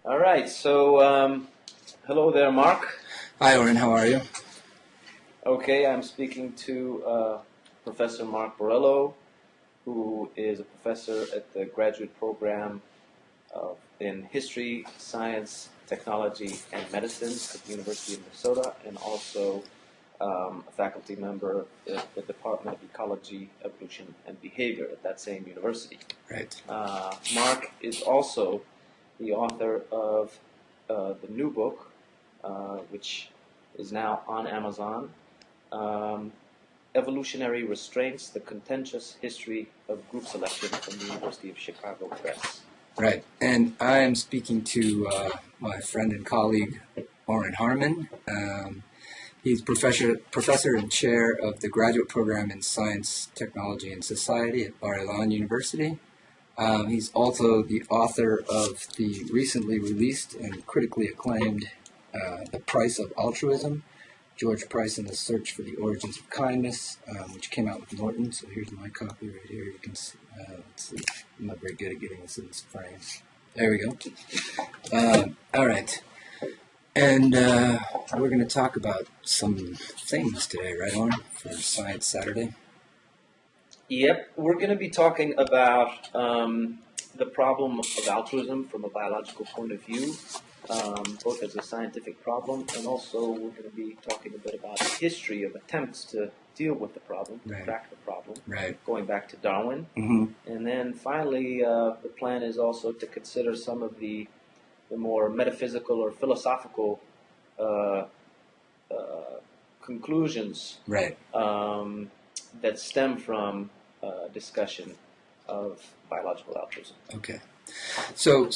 All right, so hello there, Mark. Hi, Oren. How are you? Okay, I'm speaking to Professor Mark Borrello, who is a professor at the graduate program in History, Science, Technology, and Medicine at the University of Minnesota, and also a faculty member at the Department of Ecology, Evolution, and Behavior at that same university. Right. Mark is also the author of the new book, which is now on Amazon, Evolutionary Restraints, The Contentious History of Group Selection from the University of Chicago Press. Right. And I am speaking to my friend and colleague, Oren Harman. He's professor and chair of the graduate program in Science, Technology, and Society at Bar-Ilan University. He's also the author of the recently released and critically acclaimed The Price of Altruism, George Price and the Search for the Origins of Kindness, which came out with Norton. So here's my copy right here. You can see. Let's see. I'm not very good at getting this in this frame. There we go. All right. And we're going to talk about some things today, right, Oren, for Science Saturday? Yep, we're going to be talking about the problem of altruism from a biological point of view, both as a scientific problem, and also we're going to be talking a bit about the history of attempts to deal with the problem, to crack the problem, going back to Darwin. Mm-hmm. And then finally, the plan is also to consider some of the more metaphysical or philosophical conclusions that stem from discussion of biological altruism. Okay. So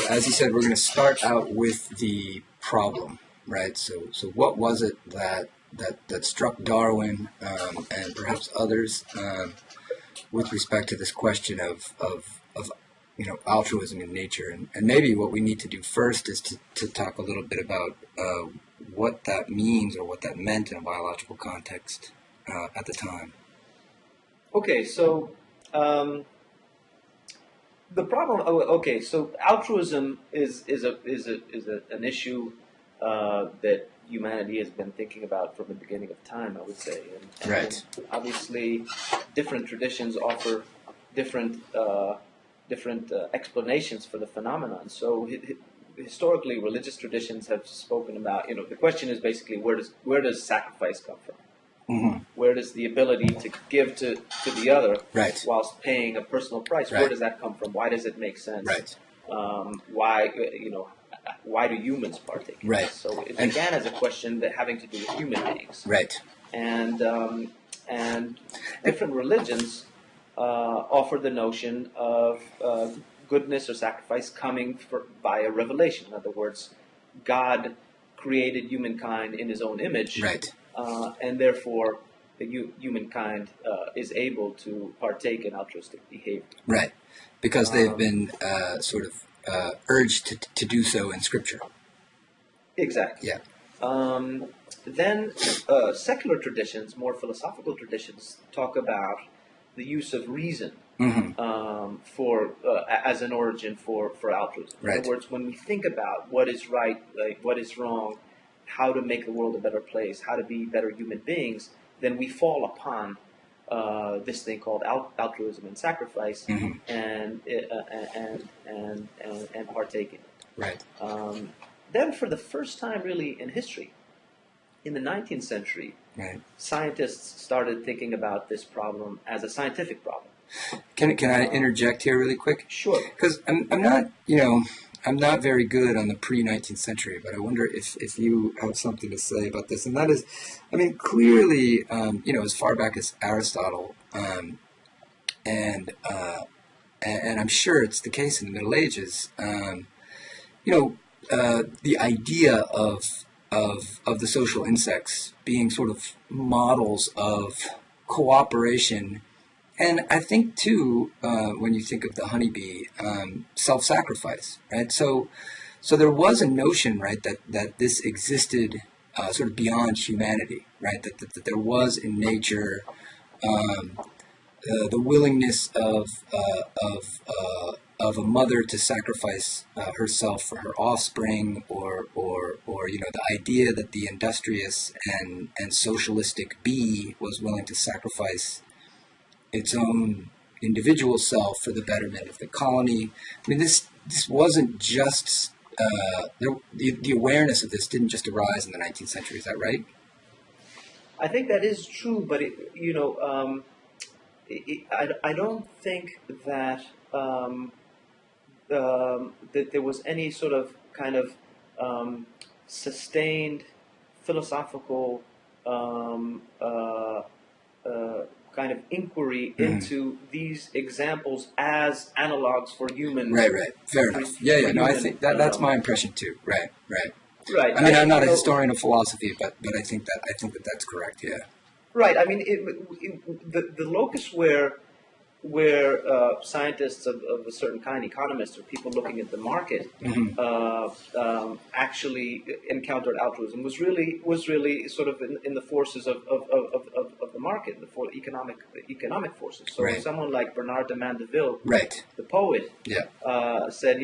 as you said, we're going to start out with the problem, right? So what was it that struck Darwin and perhaps others with respect to this question of altruism in nature? And maybe what we need to do first is to talk a little bit about what that means or what that meant in a biological context at the time. Okay, so the problem. Okay, so altruism is an issue that humanity has been thinking about from the beginning of time, I would say. And obviously, different traditions offer different explanations for the phenomenon. So historically, religious traditions have spoken about. The question is basically where does sacrifice come from? Mm-hmm. Where does the ability to give to the other whilst paying a personal price? Where does that come from? Why does it make sense? Why do humans partake in this? So it began as a question that having to do with human beings. And different religions offer the notion of goodness or sacrifice coming by a revelation. In other words, God created humankind in His own image. And therefore, the humankind is able to partake in altruistic behavior. Because they've been urged to do so in Scripture. Exactly. Then secular traditions, more philosophical traditions, talk about the use of reason as an origin for altruism. In other words, when we think about what is right, what is wrong, how to make the world a better place, how to be better human beings, then we fall upon this thing called altruism and sacrifice, and partake in it. Then, for the first time, really in history, in the 19th century, scientists started thinking about this problem as a scientific problem. Can I interject here really quick? Sure. Because I'm not very good on the pre-19th century, but I wonder if you have something to say about this. And that is, clearly, as far back as Aristotle, and I'm sure it's the case in the Middle Ages, the idea of the social insects being sort of models of cooperation. And I think, too, when you think of the honeybee, self-sacrifice, right? So there was a notion, right, that this existed sort of beyond humanity, right? That there was in nature the willingness of of a mother to sacrifice herself for her offspring, or the idea that the industrious and socialistic bee was willing to sacrifice its own individual self for the betterment of the colony. I mean, this wasn't just the awareness of this didn't just arise in the 19th century. Is that right? I think that is true, but I don't think that that there was any sort of kind of sustained philosophical kind of inquiry into these examples as analogs for human. Right. Fair enough. Yeah. No, I think that's my impression too. Right. Right. I mean, I'm not a historian of philosophy, but I think that that's correct. Yeah. Right. I mean, the locus where scientists of a certain kind, economists or people looking at the market, actually encountered altruism was really sort of in the forces of the market, the economic forces. So someone like Bernard de Mandeville, the poet, said,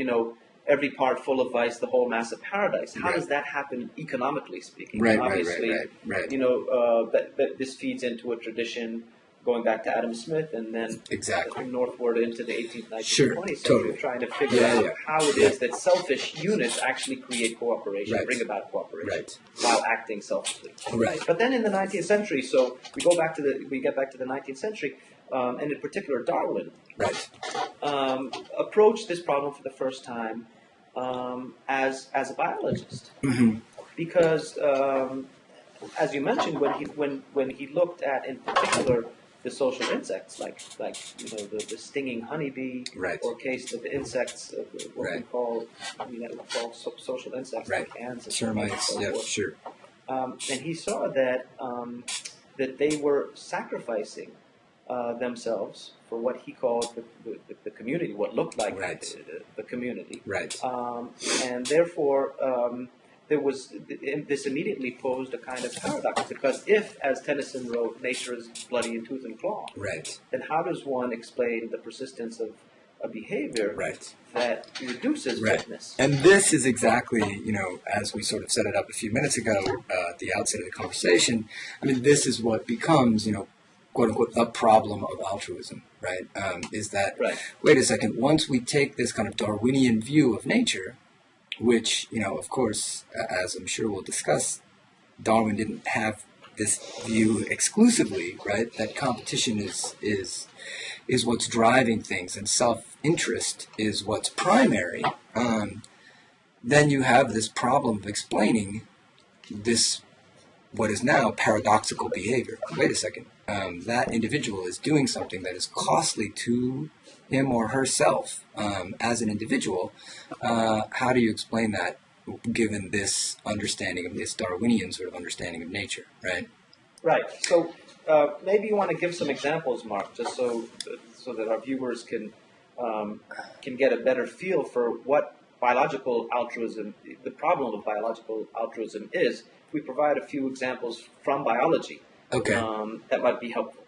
every part full of vice, the whole mass of paradise. How does that happen economically speaking? Obviously, that this feeds into a tradition going back to Adam Smith and then northward into the 18th, 19th, 20th century, of trying to figure out how it is that selfish units actually create cooperation, bring about cooperation, while acting selfishly. But then in the 19th century, so we get back to the 19th century, and in particular Darwin, approached this problem for the first time as a biologist, because as you mentioned, when he looked at in particular the social insects, like the stinging honeybee, or case of the insects, what we call social insects, like ants and termites, and he saw that that they were sacrificing themselves for what he called the community, what looked like the community, and therefore this immediately posed a kind of paradox, because if, as Tennyson wrote, nature is bloody in tooth and claw, then how does one explain the persistence of a behavior that reduces fitness? And this is exactly, as we sort of set it up a few minutes ago at the outset of the conversation, I mean, this is what becomes, quote unquote, the problem of altruism, is that, wait a second, once we take this kind of Darwinian view of nature, which, of course, as I'm sure we'll discuss, Darwin didn't have this view exclusively, that competition is what's driving things and self-interest is what's primary, then you have this problem of explaining this, what is now paradoxical behavior. Wait a second, that individual is doing something that is costly to him or herself as an individual. How do you explain that given this understanding of this Darwinian sort of understanding of nature, Right. So maybe you want to give some examples, Mark, just so that our viewers can get a better feel for what biological altruism, the problem of biological altruism is. If we provide a few examples from biology, that might be helpful.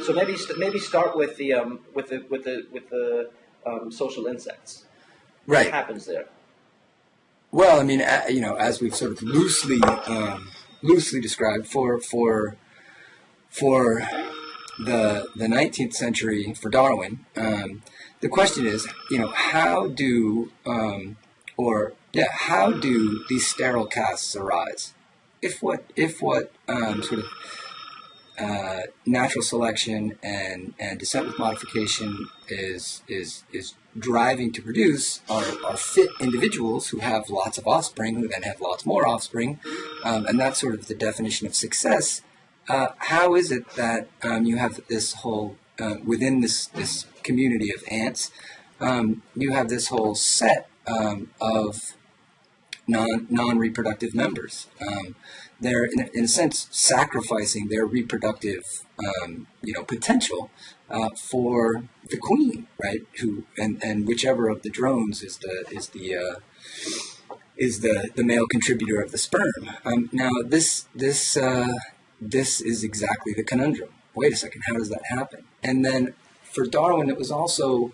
So maybe start with the social insects. What happens there? Well, I mean, as we've sort of loosely described for the 19th century for Darwin, the question is, how do these sterile castes arise? If what sort of natural selection and descent with modification is driving to produce are fit individuals who have lots of offspring, who then have lots more offspring, and that's sort of the definition of success. How is it that you have this whole within this community of ants, you have this whole set of non-reproductive members? They're in a sense sacrificing their reproductive potential for the queen, who and whichever of the drones is the male contributor of the sperm. Now this is exactly the conundrum. Wait a second, how does that happen? And then for Darwin, it was also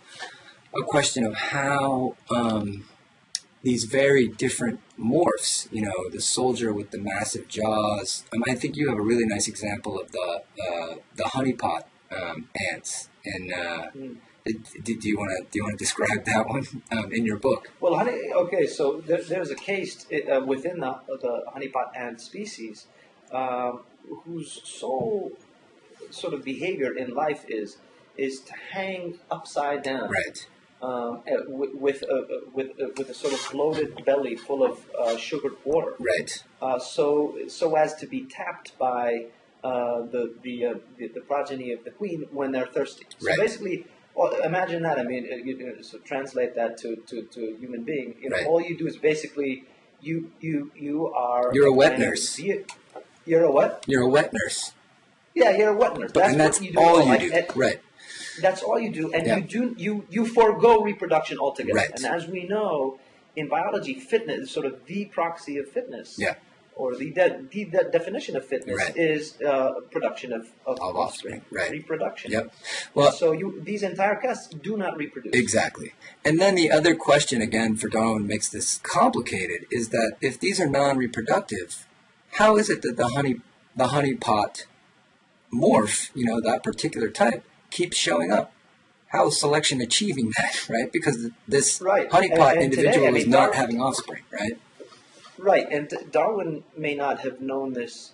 a question of how these very different morphs, the soldier with the massive jaws. I think you have a really nice example of the honeypot ants. And do you want to describe that one in your book? Well, so there's a case within the honeypot ant species whose sole sort of behavior in life is to hang upside down. Right. With a sort of bloated belly full of sugared water, right? So as to be tapped by the progeny of the queen when they're thirsty. So right. basically, imagine that. I mean, so translate that to a human being. Right. All you do is basically you're a wet nurse. You're a what? You're a wet nurse. Yeah, you're a wet nurse. That's what you do. all you do. Right. That's all you do, and yeah. you forego reproduction altogether. Right. And as we know, in biology, fitness is sort of the proxy of fitness. Yeah. Or the definition of fitness right. is production of offspring, right. reproduction. Yep. Well, so these entire castes do not reproduce. Exactly. And then the other question, again, for Darwin makes this complicated, is that if these are non-reproductive, how is it that the honeypot morph, that particular type, keeps showing up? How is selection achieving that, right? Because this right. honeypot and individual today, is not having offspring, right? Right, and Darwin may not have known this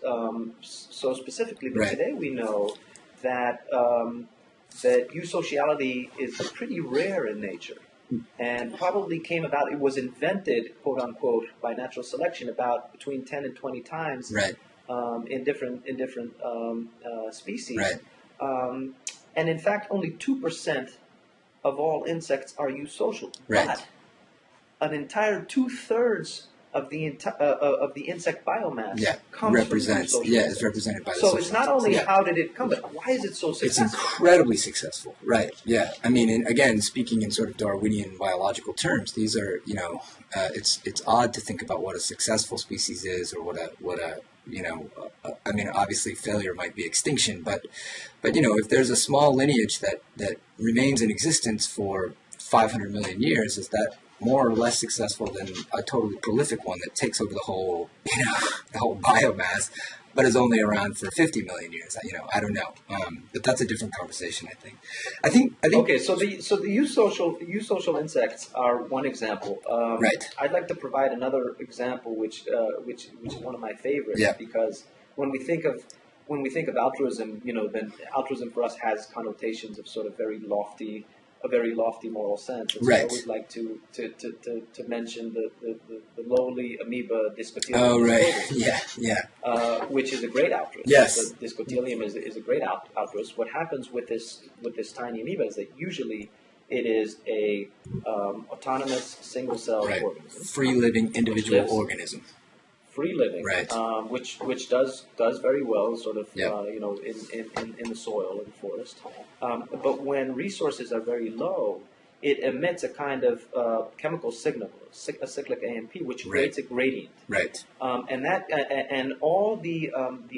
so specifically, but right. today we know that that eusociality is pretty rare in nature, and probably came about. It was invented, quote unquote, by natural selection about between 10 and 20 times, right. In different species, right. And in fact, only 2% of all insects are eusocial, right. but an entire 2/3 of the insect biomass comes represents from is represented by the so it's not only yeah. how did it come, but why is it so successful? It's incredibly successful, right? Yeah, I mean, and again, speaking in sort of Darwinian biological terms, these are it's odd to think about what a successful species is, or what a I mean, obviously failure might be extinction, but if there's a small lineage that remains in existence for 500 million years, is that more or less successful than a totally prolific one that takes over the whole biomass, but is only around for 50 million years? I don't know, but that's a different conversation. I think. Okay, so the eusocial insects are one example. Right. I'd like to provide another example, which is one of my favorites, yeah. because when we think of altruism, then altruism for us has connotations of sort of a very lofty moral sense. And so right. I always like to mention the lowly amoeba Discotelium. Oh, right. Which is a great altruist. Yes. The Discotelium is a great altruist. What happens with this tiny amoeba is that usually it is a autonomous single-celled right. organism. Free-living individual organism. Free living, right. Which does very well, sort of, yep. In the soil, in the forest. But when resources are very low, it emits a kind of chemical signal, a cyclic AMP, which creates a gradient. Right. And all the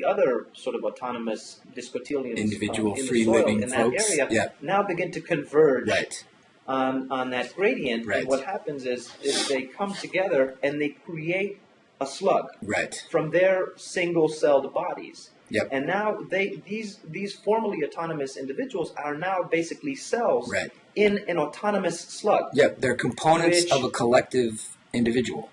other sort of autonomous discoteliums individual in free the soil living in folks that area now begin to converge. Right. On that gradient. Right. And what happens is they come together and they create a slug right. from their single-celled bodies. Yep. And now these formerly autonomous individuals are now basically cells right. in an autonomous slug. Yep, they're components of a collective individual,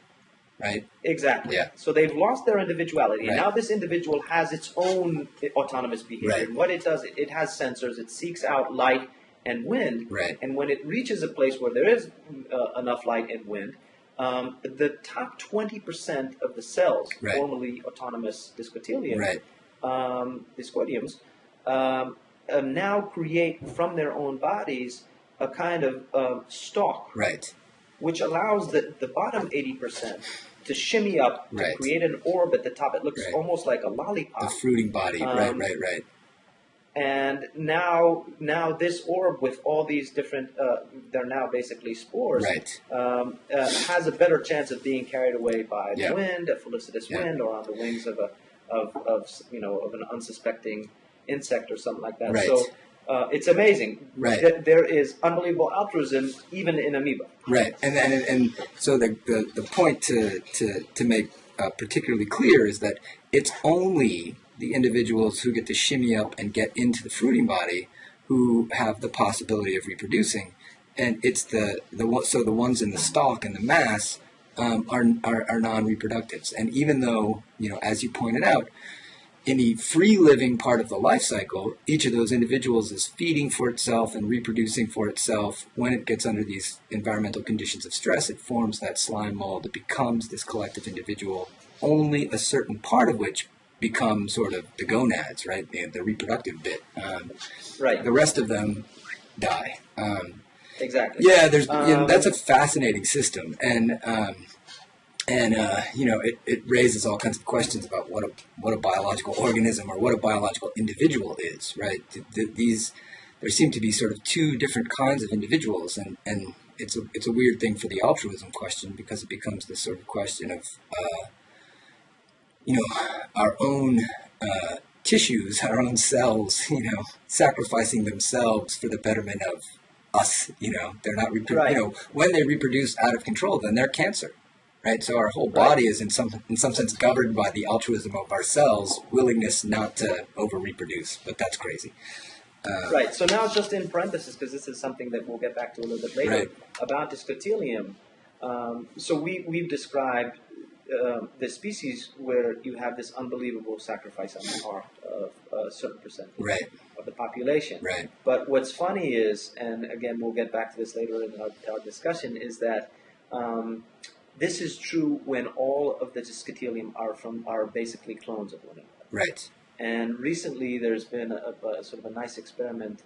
right? Exactly. Yeah. So they've lost their individuality. Right. And now this individual has its own autonomous behavior. Right. And what it does, it has sensors. It seeks out light and wind. Right. And when it reaches a place where there is enough light and wind, the top 20% of the cells, right. formerly autonomous discotelium, right. discoidiums, now create from their own bodies a kind of stalk, right. which allows the bottom 80% to shimmy up, to right. create an orb at the top. It looks right. almost like a lollipop. The fruiting body, right. And now this orb with all these different, they're now basically spores, right. has a better chance of being carried away by the yep. wind, a felicitous yep. wind, or on the wings of an unsuspecting insect or something like that. Right. So it's amazing. Right. There is unbelievable altruism even in amoeba. Right, and so the point to make particularly clear is that it's only the individuals who get to shimmy up and get into the fruiting body who have the possibility of reproducing, and it's the ones in the stalk and the mass are non-reproductives. And even though, as you pointed out, in the free living part of the life cycle, each of those individuals is feeding for itself and reproducing for itself. When it gets under these environmental conditions of stress, it forms that slime mold. It becomes this collective individual, only a certain part of which becomes sort of the gonads, right? The reproductive bit. Right. The rest of them die. Exactly. Yeah, that's a fascinating system, and it raises all kinds of questions about what a biological organism or what a biological individual is, right? There seem to be sort of two different kinds of individuals, and it's a weird thing for the altruism question, because it becomes this sort of question of our own tissues, our own cells, sacrificing themselves for the betterment of us. They're not when they reproduce out of control, then they're cancer. Right, so our whole body is in some sense governed by the altruism of our cells' willingness not to over-reproduce, but that's crazy. Right. So now, just in parentheses, because this is something that we'll get back to a little bit later, right, about discotelium. So we've described the species where you have this unbelievable sacrifice on the part of a certain percentage right, of the population. Right. But what's funny is, and again we'll get back to this later in our discussion, is that this is true when all of the discotelium are basically clones of one another. Right. And recently there's been a sort of a nice experiment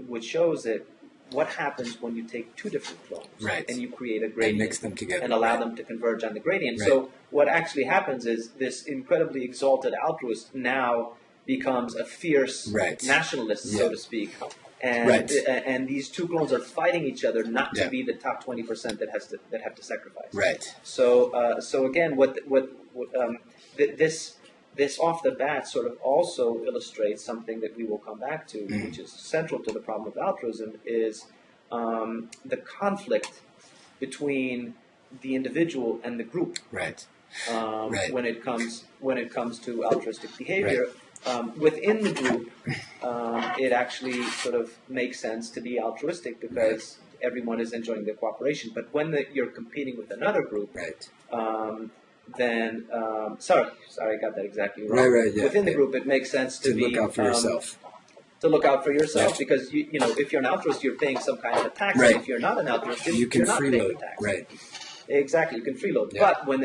which shows that what happens when you take two different clones, right, and you create a gradient and mix them together and allow them to converge on the gradient. Right. So what actually happens is this incredibly exalted altruist now becomes a fierce right, nationalist, so to speak. And right, and these two clones are fighting each other not to yeah, be the top 20% that have to sacrifice. Right. So again, this off the bat sort of also illustrates something that we will come back to, which is central to the problem of altruism, is the conflict between the individual and the group. Right. Right. When it comes to altruistic behavior. Right. Within the group, it actually sort of makes sense to be altruistic because everyone is enjoying the cooperation. But when you're competing with another group, then sorry, I got that exactly wrong. Right, yeah. Within the group, it makes sense to look out for yourself. To look out for yourself, because if you're an altruist, you're paying some kind of a tax. Right. And if you're not an altruist, you can you're not paying freeload. a tax. Right. Exactly, you can freeload. Yeah. But when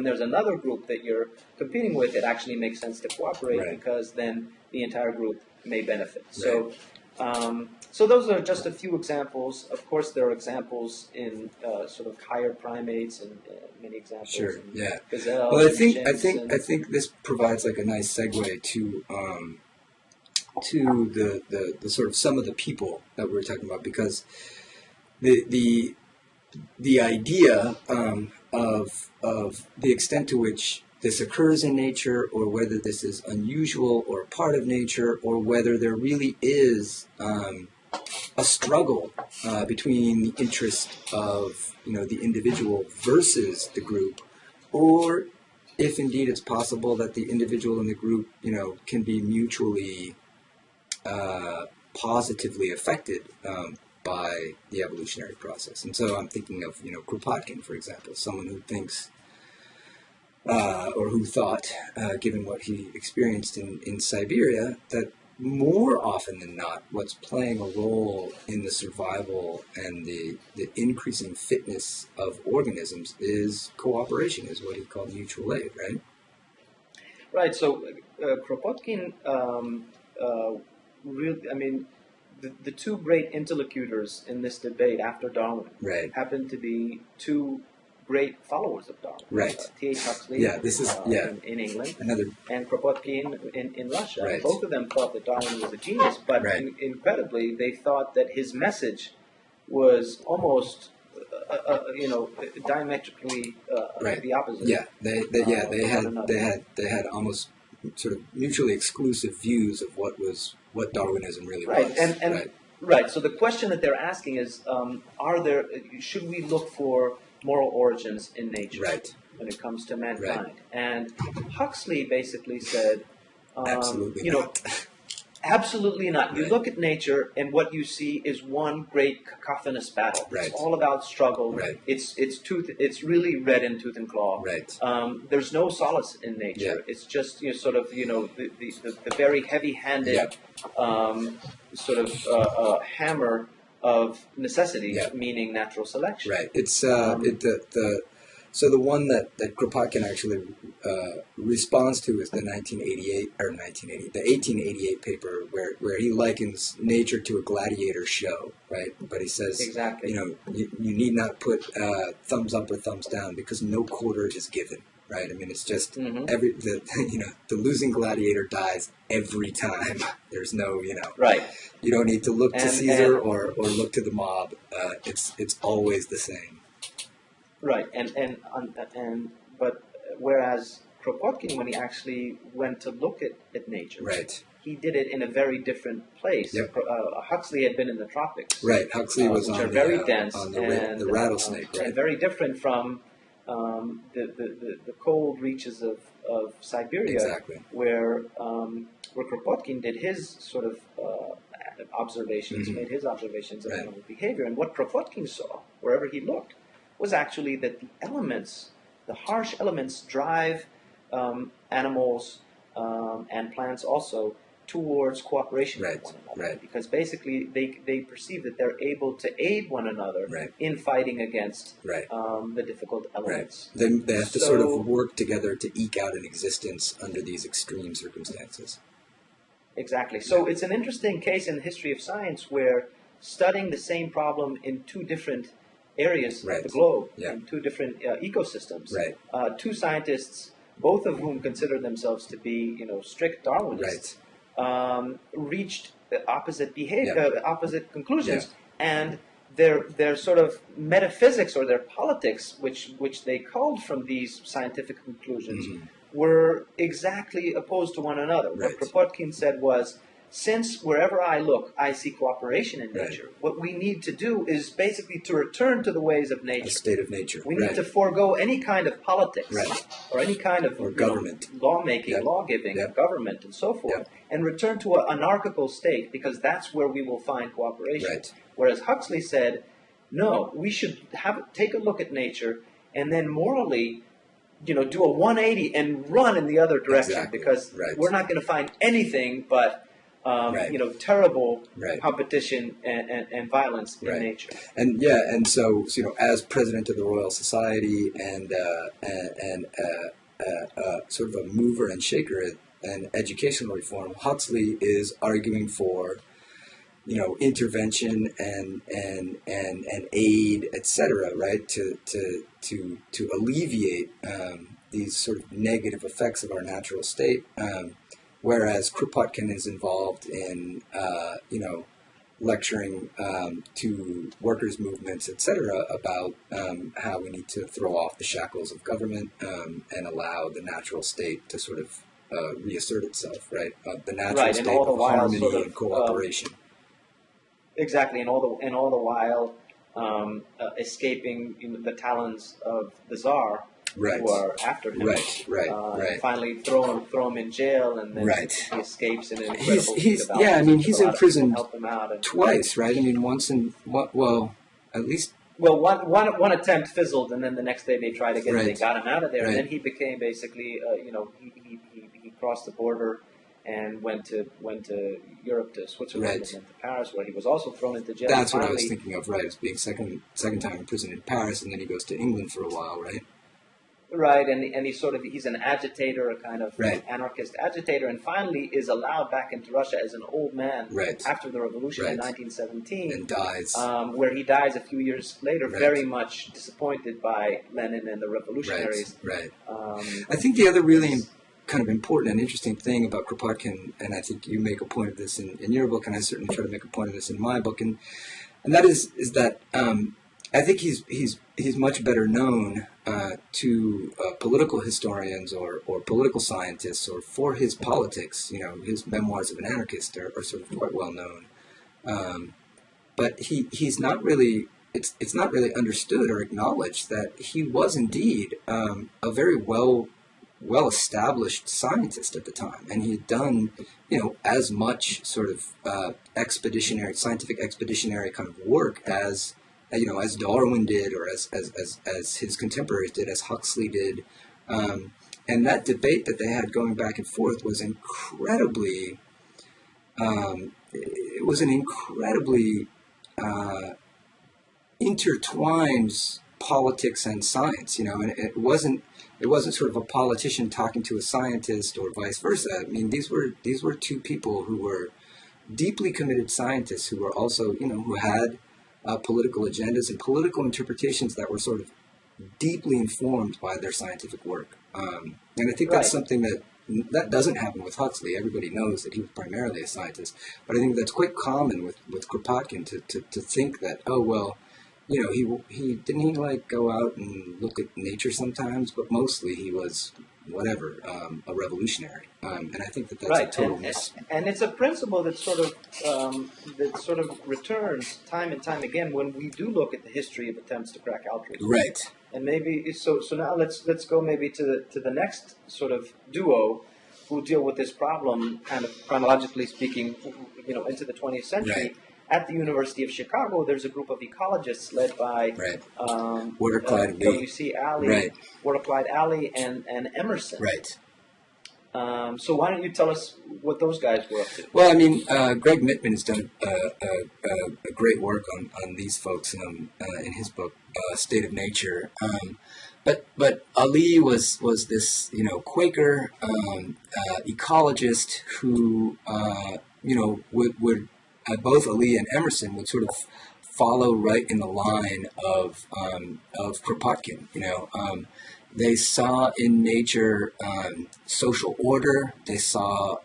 there's another group that you're competing with, it actually makes sense to cooperate because then the entire group may benefit. Right. So those are just a few examples. Of course, there are examples in sort of higher primates and many examples. Sure. Yeah. Gazelles. Well, I think this provides like a nice segue to the sort of some of the people that we're talking about, because the idea of the extent to which this occurs in nature, or whether this is unusual or a part of nature, or whether there really is a struggle between the interest of the individual versus the group, or if indeed it's possible that the individual and the group can be mutually positively affected by the evolutionary process. And so I'm thinking of, Kropotkin, for example, someone who thinks, or who thought, given what he experienced in Siberia, that more often than not, what's playing a role in the survival and the increasing fitness of organisms is cooperation, is what he called mutual aid, right? Right, so Kropotkin, really, the two great interlocutors in this debate after Darwin happen to be two great followers of Darwin. Right. T.H. Huxley in England, and Kropotkin in Russia. Right. Both of them thought that Darwin was a genius, but incredibly, they thought that his message was almost diametrically the opposite. Yeah, they had almost sort of mutually exclusive views of what was what Darwinism really Right, was. and Right. right. So the question that they're asking is, should we look for moral origins in nature Right. when it comes to mankind? Right. And Huxley basically said, Absolutely not. Absolutely not. You Right. look at nature, and what you see is one great cacophonous battle. Right. It's all about struggle. Right. It's really red in tooth and claw. Right. There's no solace in nature. Yeah. It's just the very heavy-handed sort of hammer of necessity, Yeah. meaning natural selection. Right. It's so the one that Kropotkin actually responds to is the 1888 paper where he likens nature to a gladiator show, right? But he says, Exactly. you need not put thumbs up or thumbs down because no quarter is given, right? I mean, it's just the losing gladiator dies every time. There's no, Right. you don't need to look to And- Caesar or look to the mob. It's always the same. Right, but whereas Kropotkin, when he actually went to look at nature, Right. he did it in a very different place. Yep. Huxley had been in the tropics, Right. Huxley was which on are very the, dense on and the rattlesnake, right? and very different from the cold reaches of Siberia, Exactly. where Kropotkin did his sort of observations, Mhm. made his observations of Right. animal behavior, and what Kropotkin saw wherever he looked was actually that the harsh elements, drive animals and plants also towards cooperation Right, with one another. right. Because basically they perceive that they're able to aid one another Right. in fighting against Right. the difficult elements. They have to sort So- of work together to eke out an existence under these extreme circumstances. Exactly. So it's an interesting case in the history of science where studying the same problem in two different areas Right. of the globe, Yeah. in two different ecosystems. Right. Two scientists, both of whom consider themselves to be, strict Darwinists, reached opposite opposite conclusions, and their sort of metaphysics or their politics, which they culled from these scientific conclusions, Mhm. were exactly opposed to one another. Right. What Kropotkin said was, since wherever I look, I see cooperation in Right. nature, what we need to do is basically to return to the ways of A nature. state of nature. We right. need to forego any kind of politics Right. or any kind of Or government. lawmaking, Yep. lawgiving, Yep. government, and so forth, Yep. and return to an anarchical state because that's where we will find cooperation. Right. Whereas Huxley said, no, we should take a look at nature and then morally, do a 180 and run in the other direction Exactly. because Right. we're not going to find anything but Right. terrible Right. competition and violence in Right. nature. And so as president of the Royal Society and sort of a mover and shaker in educational reform, Huxley is arguing for intervention and aid, etc., right, to alleviate these sort of negative effects of our natural state. Whereas Kropotkin is involved in lecturing to workers' movements, etc., about how we need to throw off the shackles of government and allow the natural state to sort of reassert itself, right? The natural Right, and state all the of while harmony sort of, and cooperation. Exactly, and all the while escaping the talons of the Tsar, Right. who are after him. Right. Finally, throw him in jail, and then Right. he escapes in an incredible He's feat of he's a lot of people imprisoned help him out, and, twice, right? I mean, once in at least Well, one attempt fizzled, and then the next day they tried again, and they Right. got him out of there, Right. and then he became basically, he crossed the border and went to Europe, to Switzerland, Right. and then to Paris, where he was also thrown into jail. that's what I was Finally, thinking of, right? As being second time in prison in Paris, and then he goes to England for a while, right? Right, and he's an agitator, a kind of Right. anarchist agitator, and finally is allowed back into Russia as an old man Right. after the revolution in Right. 1917, And dies. where he dies a few years later, Right. very much disappointed by Lenin and the revolutionaries. Right. Um, I think the other really kind of important and interesting thing about Kropotkin, and I think you make a point of this in your book, and I certainly try to make a point of this in my book, and that is that I think he's much better known to political historians or political scientists, or for his politics. His Memoirs of an Anarchist are sort of quite well known. But he's not really. It's not really understood or acknowledged that he was indeed a very well established scientist at the time, and he had done as much sort of scientific expeditionary kind of work as Darwin did, or as his contemporaries did, as Huxley did, and that debate that they had going back and forth was incredibly. It was an incredibly intertwines politics and science, and it wasn't sort of a politician talking to a scientist or vice versa. I mean, these were two people who were deeply committed scientists who were also, who had political agendas and political interpretations that were sort of deeply informed by their scientific work. And I think that's something that doesn't happen with Huxley. Everybody knows that he was primarily a scientist, but I think that's quite common with Kropotkin to think that, oh well, he didn't like go out and look at nature sometimes, but mostly he was whatever, a revolutionary. And I think that's a total miss. And it's a principle that sort of returns time and time again when we do look at the history of attempts to crack altruism. Right. And maybe so now let's go maybe to the next sort of duo who deal with this problem kind of chronologically speaking, into the 20th century. Right. At the University of Chicago, there's a group of ecologists led by W.C. Alley, Clyde Alley, and Emerson. Right. So why don't you tell us what those guys were up to? Well, I mean, Greg Mittman has done a great work on these folks in his book, State of Nature. But Ali was this Quaker ecologist who would both Ali and Emerson would sort of follow right in the line of Kropotkin. They saw in nature social order. They saw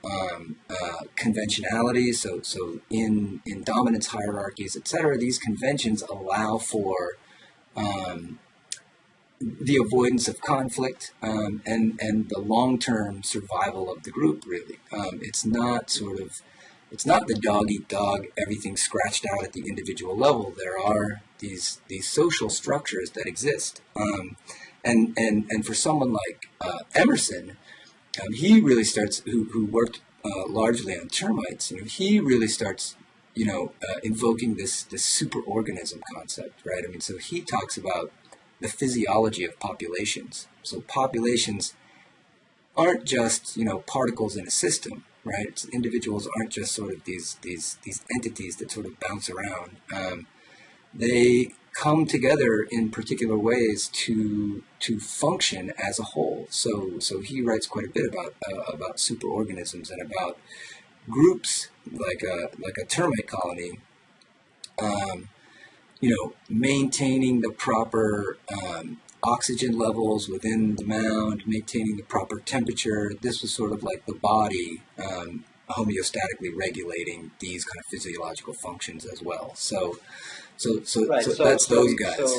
conventionality. So in dominance hierarchies, etc., these conventions allow for the avoidance of conflict and the long-term survival of the group. Really, it's not the dog eat dog, everything scratched out at the individual level. There are these social structures that exist. And for someone like Emerson, he really starts, who worked largely on termites, he really starts, invoking this superorganism concept, right? I mean, so he talks about the physiology of populations. So populations aren't just, particles in a system. Right, individuals aren't just sort of these entities that sort of bounce around. They come together in particular ways to function as a whole. So he writes quite a bit about superorganisms and about groups like a termite colony. Maintaining the proper oxygen levels within the mound, maintaining the proper temperature. This was sort of like the body homeostatically regulating these kind of physiological functions as well. So that's those guys.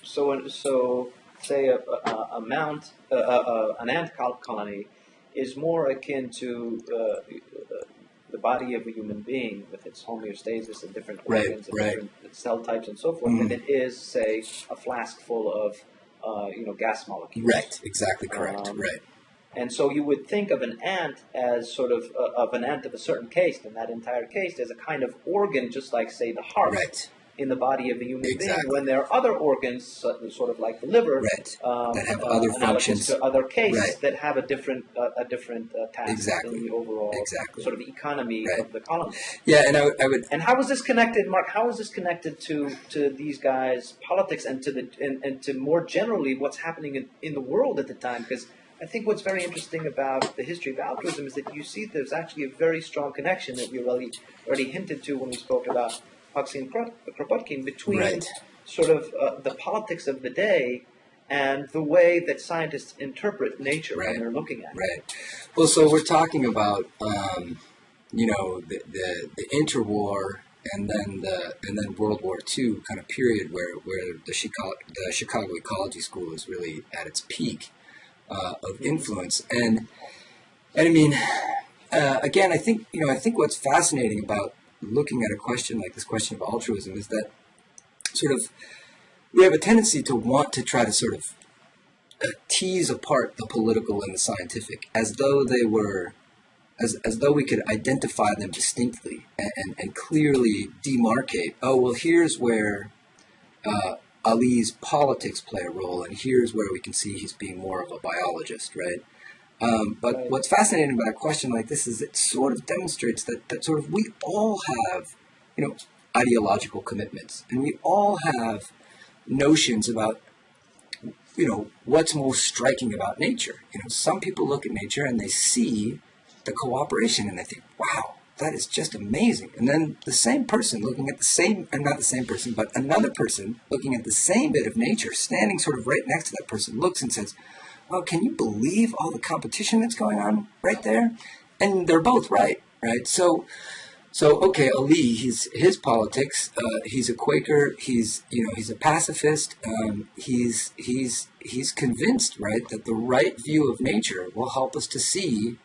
So say an ant colony is more akin to the body of a human being with its homeostasis and different organs and different cell types and so forth, than it is, say, a flask full of gas molecules. Right, exactly correct. Right. And so you would think of an ant as sort of an ant of a certain caste, and that entire caste as a kind of organ, just like, say, the heart in the body of a human being. When there are other organs, sort of like the liver, that have other functions, to other castes that have a different task in the overall sort of economy of the colony. Yeah, and I would. And how is this connected, Mark? How is this connected to these guys' politics and to more generally what's happening in the world at the time? Because I think what's very interesting about the history of altruism is that you see there's actually a very strong connection that you already hinted to when we spoke about Huxley and Kropotkin between sort of the politics of the day and the way that scientists interpret nature when they're looking at it. Right. Well, so we're talking about, the interwar and then World War II kind of period where the Chicago Ecology School is really at its peak of influence. And I mean, again, I think what's fascinating about looking at a question like this question of altruism is that sort of we have a tendency to want to try to sort of tease apart the political and the scientific as though they were, as though we could identify them distinctly and clearly demarcate, oh, well, here's where Ali's politics play a role, and here's where we can see he's being more of a biologist, right? But what's fascinating about a question like this is it sort of demonstrates that sort of we all have, ideological commitments, and we all have notions about, what's most striking about nature. Some people look at nature and they see the cooperation and they think, wow, that is just amazing. And then the same person looking at the same, and not the same person, but another person looking at the same bit of nature, standing sort of right next to that person, looks and says, well, can you believe all the competition that's going on right there? And they're both right? So okay, Ali, his politics. He's a Quaker. He's a pacifist. He's convinced, right, that the right view of nature will help us to see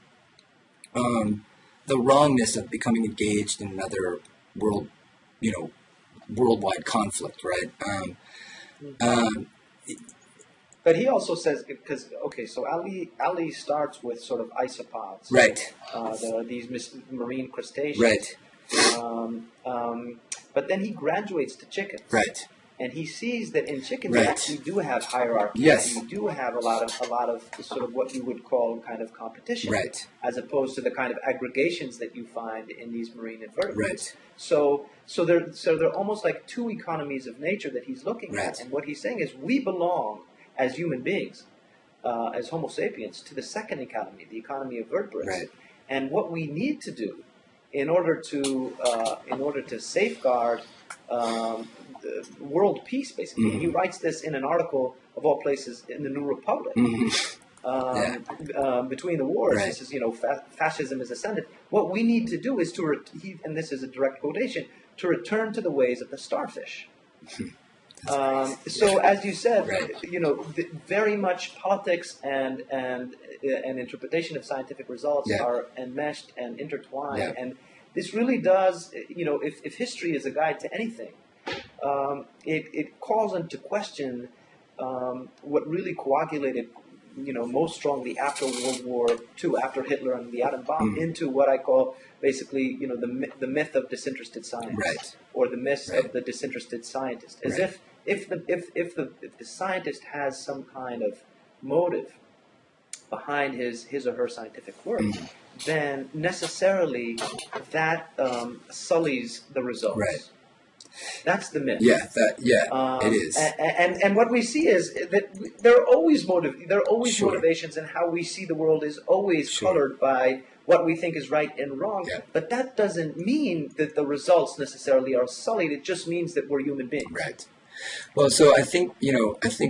the wrongness of becoming engaged in another worldwide conflict, right? But he also says, so Ali starts with sort of isopods. Right. There are these marine crustaceans. Right. But then he graduates to chickens. Right. And he sees that in chickens Right. we actually do have hierarchy. Yes. We do have a lot of sort of what you would call kind of competition. Right. As opposed to the kind of aggregations that you find in these marine invertebrates. Right. So they're almost like two economies of nature that he's looking at. And what he's saying is we belong as human beings, as Homo sapiens, to the second economy, the economy of vertebrates. Right. And what we need to do in order to safeguard world peace, basically. Mm-hmm. He writes this in an article, of all places, in the New Republic. Mm-hmm. Between the wars, Right. he says, fascism is ascendant. What we need to do is and this is a direct quotation, to return to the ways of the starfish. So, as you said, Right. very much politics and interpretation of scientific results are enmeshed and intertwined. Yeah. And this really does, if history is a guide to anything, it calls into question what really coagulated, most strongly after World War II, after Hitler and the atom bomb, into what I call basically, the myth of disinterested science, Right. or the myth Right. of the disinterested scientist, as Right. if the scientist has some kind of motive behind his or her scientific work, then necessarily that sullies the results. Right. That's the myth. Yeah, it is. And what we see is that there are always Sure. motivations, and how we see the world is always Sure. colored by what we think is right and wrong. Yeah. But that doesn't mean that the results necessarily are sullied. It just means that we're human beings. Right. Well, so I think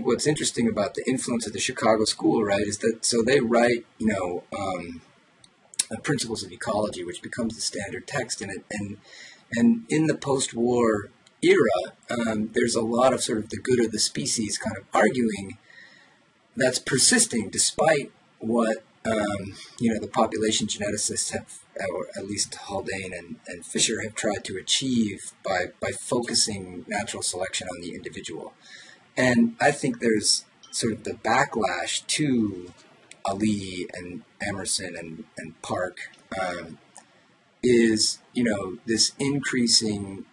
what's interesting about the influence of the Chicago School, right, is that so they write, Principles of Ecology, which becomes the standard text in it, and in the post-war era, there's a lot of sort of the good of the species kind of arguing that's persisting despite what the population geneticists have, or at least Haldane and Fisher have tried to achieve by focusing natural selection on the individual. And I think there's sort of the backlash to Ali and Emerson and Park is, this increasing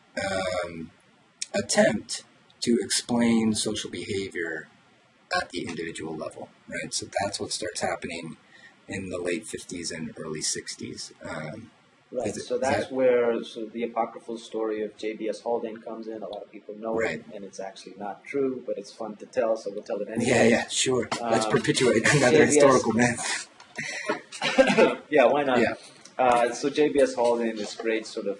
attempt to explain social behavior at the individual level, right? So that's what starts happening in the late 50s and early 60s. Right. So that's where the apocryphal story of J.B.S. Haldane comes in. A lot of people know it, and it's actually not true, but it's fun to tell, so we'll tell it anyway. Yeah, sure. Let's perpetuate another historical myth. Yeah, why not? Yeah. So J.B.S. Haldane, this great sort of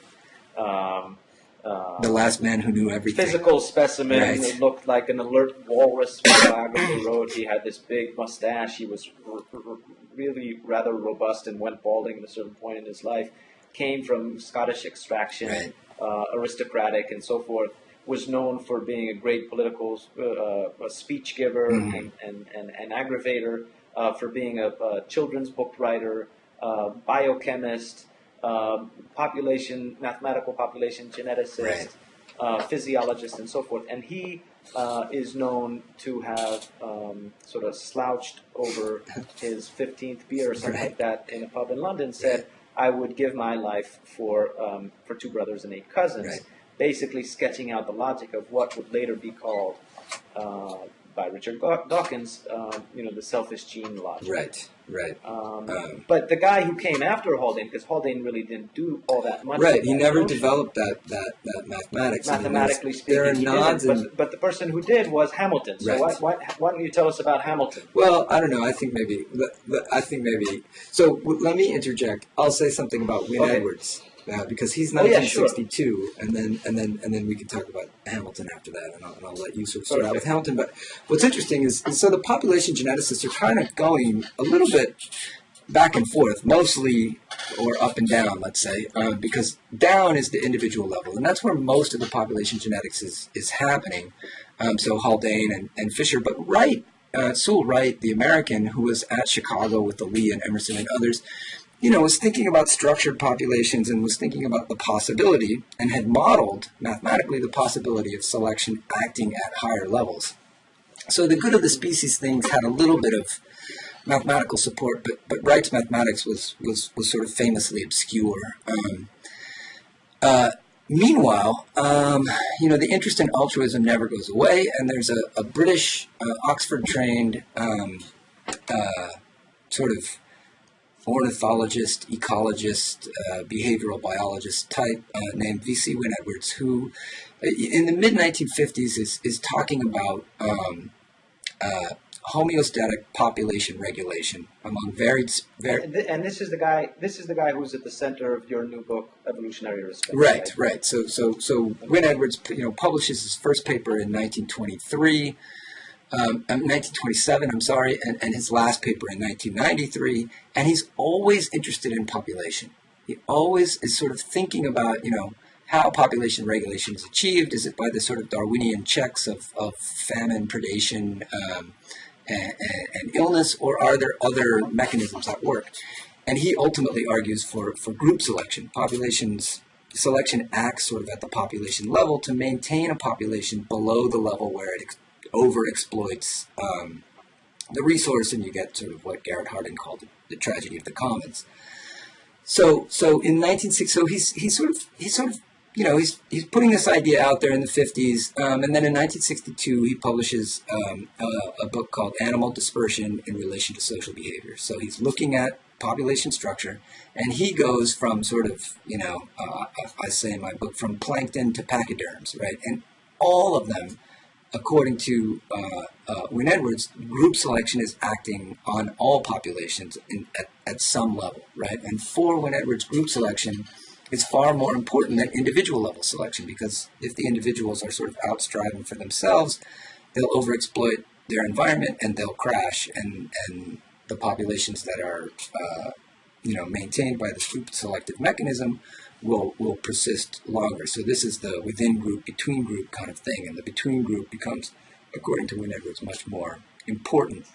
the last man who knew everything. Physical specimen. Right. It looked like an alert walrus. Biography wrote he had this big mustache. He was really rather robust and went balding at a certain point in his life. came from Scottish extraction, Right. Aristocratic, and so forth, was known for being a great political speech giver and aggravator, for being a children's book writer, biochemist, mathematical population geneticist, physiologist, and so forth. And he is known to have sort of slouched over his 15th beer or something like that in a pub in London, said, I would give my life for 2 brothers and 8 cousins, basically sketching out the logic of what would later be called by Richard Dawkins, the selfish gene logic. Right. But the guy who came after Haldane, because Haldane really didn't do all that much. Right, he never developed that mathematics. Mathematically speaking, there are nods, but the person who did was Hamilton. So why don't you tell us about Hamilton? Well, I don't know. I think maybe. So let me interject. I'll say something about Wynne Edwards. Because he's 1962, and then we can talk about Hamilton after that, and I'll let you sort of start out with Hamilton. But what's interesting is so the population geneticists are kind of going a little bit back and forth, mostly or up and down, let's say, because down is the individual level, and that's where most of the population genetics is happening. So Haldane and Fisher, but Wright, Sewell Wright, the American who was at Chicago with the Lee and Emerson and others, was thinking about structured populations and was thinking about the possibility and had modeled mathematically the possibility of selection acting at higher levels. So the good of the species things had a little bit of mathematical support, but Wright's mathematics was sort of famously obscure. Meanwhile, the interest in altruism never goes away, and there's a British Oxford-trained sort of ornithologist, ecologist, behavioral biologist type named V.C. Wynne Edwards, who in the mid-1950s is talking about homeostatic population regulation among varied. And this is the guy who's at the center of your new book, Evolutionary Respect. Right. So Wynne Edwards, publishes his first paper in 1923. 1927, and his last paper in 1993, and he's always interested in population. He always is sort of thinking about, how population regulation is achieved. Is it by the sort of Darwinian checks of famine, predation, and illness, or are there other mechanisms at work? And he ultimately argues for group selection. Selection acts sort of at the population level to maintain a population below the level where it overexploits the resource, and you get sort of what Garrett Hardin called the tragedy of the commons. So in 1960, so he's sort of he's putting this idea out there in the 50s, and then in 1962 he publishes a book called Animal Dispersion in Relation to Social Behavior. So he's looking at population structure, and he goes from sort of I say in my book, from plankton to pachyderms, right, and all of them. According to Wynne Edwards, group selection is acting on all populations at some level, right? And for Wynne Edwards, group selection is far more important than individual level selection, because if the individuals are sort of out striving for themselves, they'll overexploit their environment and they'll crash, and the populations that are maintained by this group selective mechanism will persist longer. So this is the within group, between group kind of thing, and the between group becomes, according to Wynne Edwards, much more important.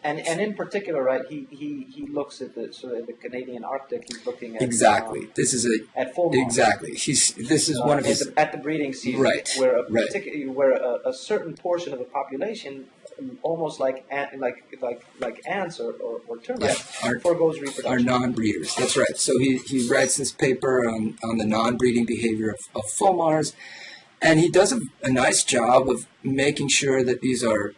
And in particular, right, he looks at the sort of the Canadian Arctic. He's looking at This is at full moon. This is one of his at the breeding season, where a certain portion of the population, almost like ants or termites, foregoes reproduction. Are non-breeders. That's right. So he writes this paper on the non-breeding behavior of fulmars, and he does a nice job of making sure that these are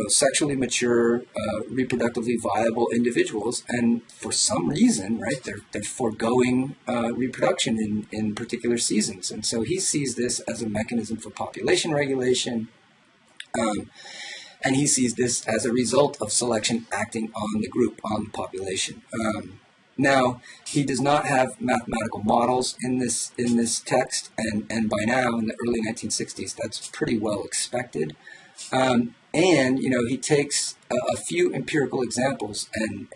sexually mature, reproductively viable individuals, and for some reason, right, they're foregoing reproduction in particular seasons, and so he sees this as a mechanism for population regulation. And he sees this as a result of selection acting on the group, on the population. Now, he does not have mathematical models in this text, and by now, in the early 1960s, that's pretty well expected. And he takes a few empirical examples and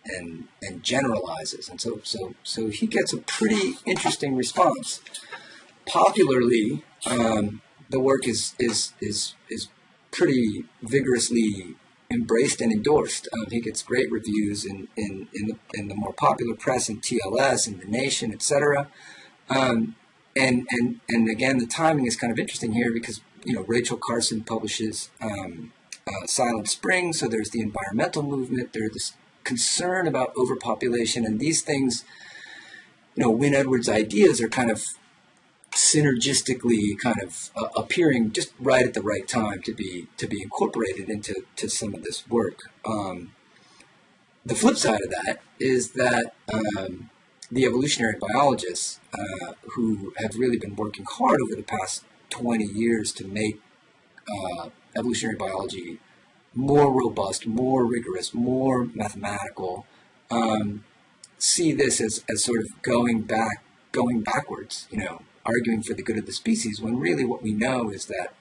and generalizes, and so he gets a pretty interesting response. Popularly, the work is pretty vigorously embraced and endorsed. He gets great reviews in the more popular press, in TLS, in The Nation, etc. And again, the timing is kind of interesting here because Rachel Carson publishes Silent Spring, so there's the environmental movement, there's this concern about overpopulation, and these things, Wynne Edwards' ideas are kind of synergistically appearing just right at the right time to be incorporated into some of this work. The flip side of that is that the evolutionary biologists who have really been working hard over the past 20 years to make evolutionary biology more robust, more rigorous, more mathematical, see this as sort of going backwards, arguing for the good of the species, when really what we know is that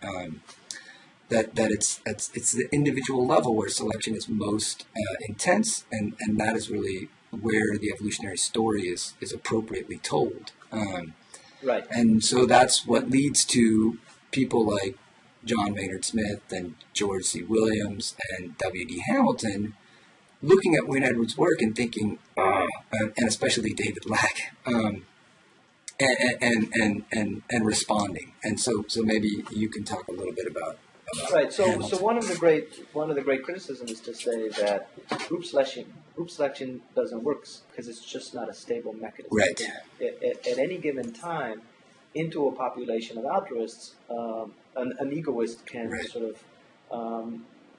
that it's the individual level where selection is most intense, and that is really where the evolutionary story is appropriately told. Right. And so that's what leads to people like John Maynard Smith and George C. Williams and W.D. Hamilton looking at Wynne Edwards' work and thinking, and especially David Lack, and responding. And so maybe you can talk a little bit about right. So Hamilton. one of the great criticisms is to say that group selection doesn't work because it's just not a stable mechanism. Right. At any given time, into a population of altruists, an egoist can right. sort of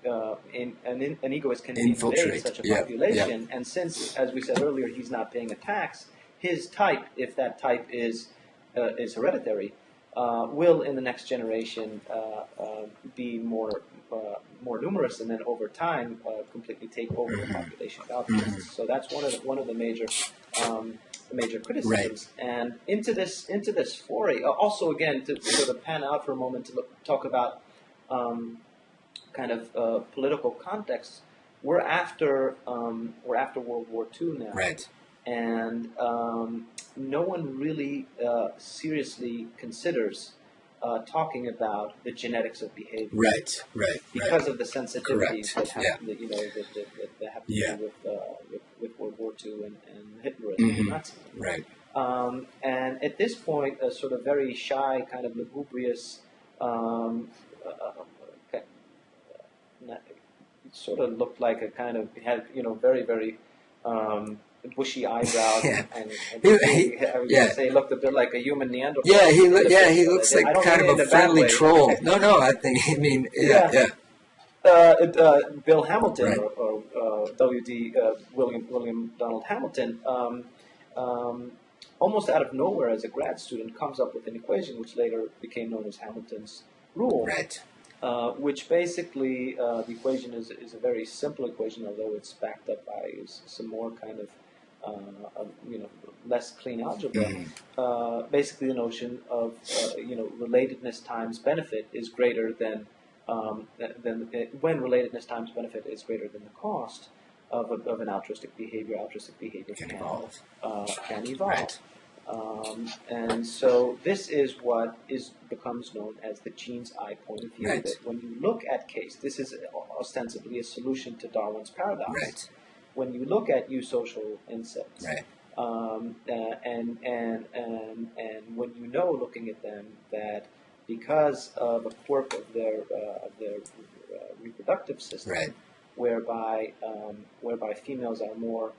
an egoist can infiltrate invade such a population, and since, as we said earlier, he's not paying a tax, his type, if that type is hereditary, will in the next generation be more numerous, and then over time completely take over the population of altruists. So that's one of the major criticisms. Right. And into this foray, also again to sort of pan out for a moment to talk about kind of political context. We're after World War II now, right. And no one really seriously considers talking about the genetics of behavior, right, because of the sensitivities Correct. that have, that have to do with World War II and Hitlerism and Nazism. Right. And at this point, a sort of very shy, kind of lugubrious, it sort of looked like a kind of, had very, very bushy eyebrows, and I would say looked a bit like a human Neanderthal. Yeah, he looks like kind of a friendly troll. No, Bill Hamilton, right. or W.D. William Donald Hamilton, almost out of nowhere as a grad student, comes up with an equation which later became known as Hamilton's rule. Right. Which basically, the equation is a very simple equation, although it's backed up by some more kind of less clean algebra. Basically, the notion of relatedness times benefit is greater than when relatedness times benefit is greater than the cost of an altruistic behavior. Altruistic behavior can evolve. Right. And so this is what becomes known as the gene's eye point of view. Right. That when you look at case, this is ostensibly a solution to Darwin's paradox. Right. When you look at eusocial insects, right. And when looking at them, that because of a quirk of their reproductive system, right. whereby females are more